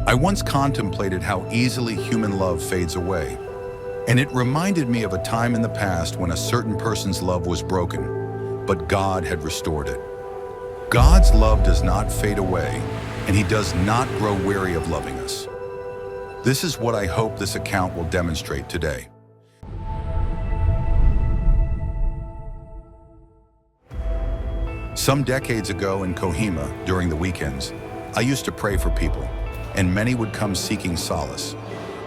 I once contemplated how easily human love fades away, and it reminded me of a time in the past when a certain person's love was broken, but God had restored it. God's love does not fade away, and He does not grow weary of loving us. This is what I hope this account will demonstrate today. Some decades ago in Kohima, during the weekends, I used to pray for people, and many would come seeking solace.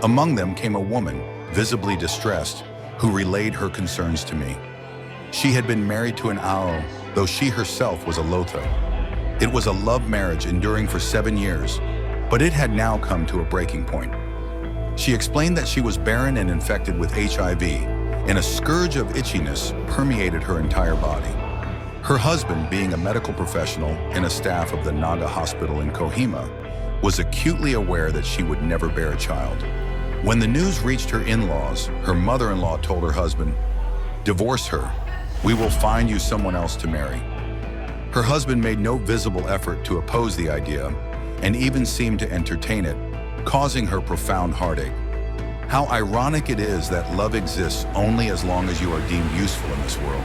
Among them came a woman, visibly distressed, who relayed her concerns to me. She had been married to an Ao, though she herself was a Lotho. It was a love marriage enduring for 7 years, but it had now come to a breaking point. She explained that she was barren and infected with HIV, and a scourge of itchiness permeated her entire body. Her husband, being a medical professional and a staff of the Naga hospital in Kohima, was acutely aware that she would never bear a child. When the news reached her in-laws, her mother-in-law told her husband, "Divorce her. We will find you someone else to marry." Her husband made no visible effort to oppose the idea and even seemed to entertain it, causing her profound heartache. How ironic it is that love exists only as long as you are deemed useful in this world.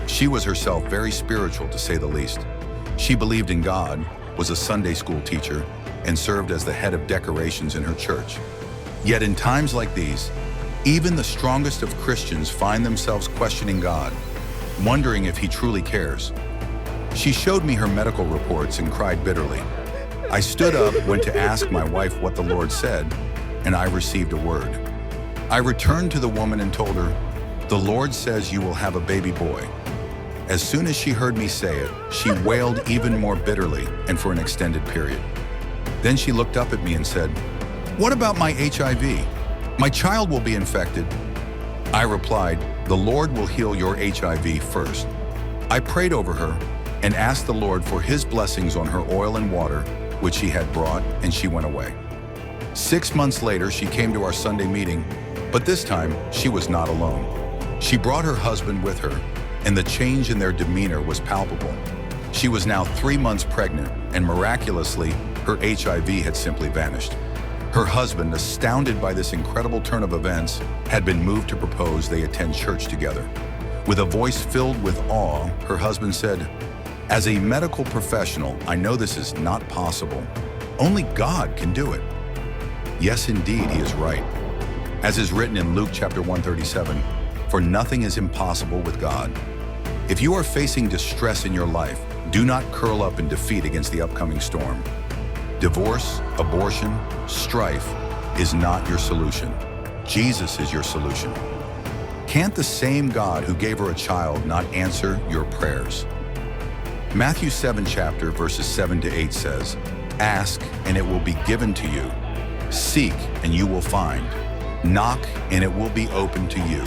She was herself very spiritual, to say the least. She believed in God, was a Sunday school teacher, and served as the head of decorations in her church. Yet in times like these, even the strongest of Christians find themselves questioning God, wondering if He truly cares. She showed me her medical reports and cried bitterly. I stood up, went to ask my wife what the Lord said, and I received a word. I returned to the woman and told her, "The Lord says you will have a baby boy." As soon as she heard me say it, she wailed even more bitterly and for an extended period. Then she looked up at me and said, "What about my HIV? My child will be infected." I replied, "The Lord will heal your HIV first." I prayed over her and asked the Lord for His blessings on her oil and water, which He had brought, and she went away. 6 months later, she came to our Sunday meeting, but this time she was not alone. She brought her husband with her, and the change in their demeanor was palpable. She was now 3 months pregnant, and miraculously, her HIV had simply vanished. Her husband, astounded by this incredible turn of events, had been moved to propose they attend church together. With a voice filled with awe, her husband said, "As a medical professional, I know this is not possible. Only God can do it." Yes, indeed, he is right. As is written in Luke chapter 137, "For nothing is impossible with God." If you are facing distress in your life, do not curl up in defeat against the upcoming storm. Divorce, abortion, strife is not your solution. Jesus is your solution. Can't the same God who gave her a child not answer your prayers? Matthew 7 chapter verses 7 to 8 says, "Ask and it will be given to you. Seek and you will find. Knock and it will be opened to you.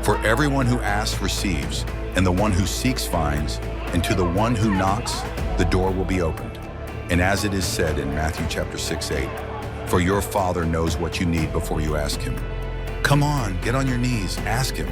For everyone who asks receives, and the one who seeks finds, and to the one who knocks, the door will be opened." And as it is said in Matthew chapter 6:8, "For your Father knows what you need before you ask Him." Come on, get on your knees, ask Him,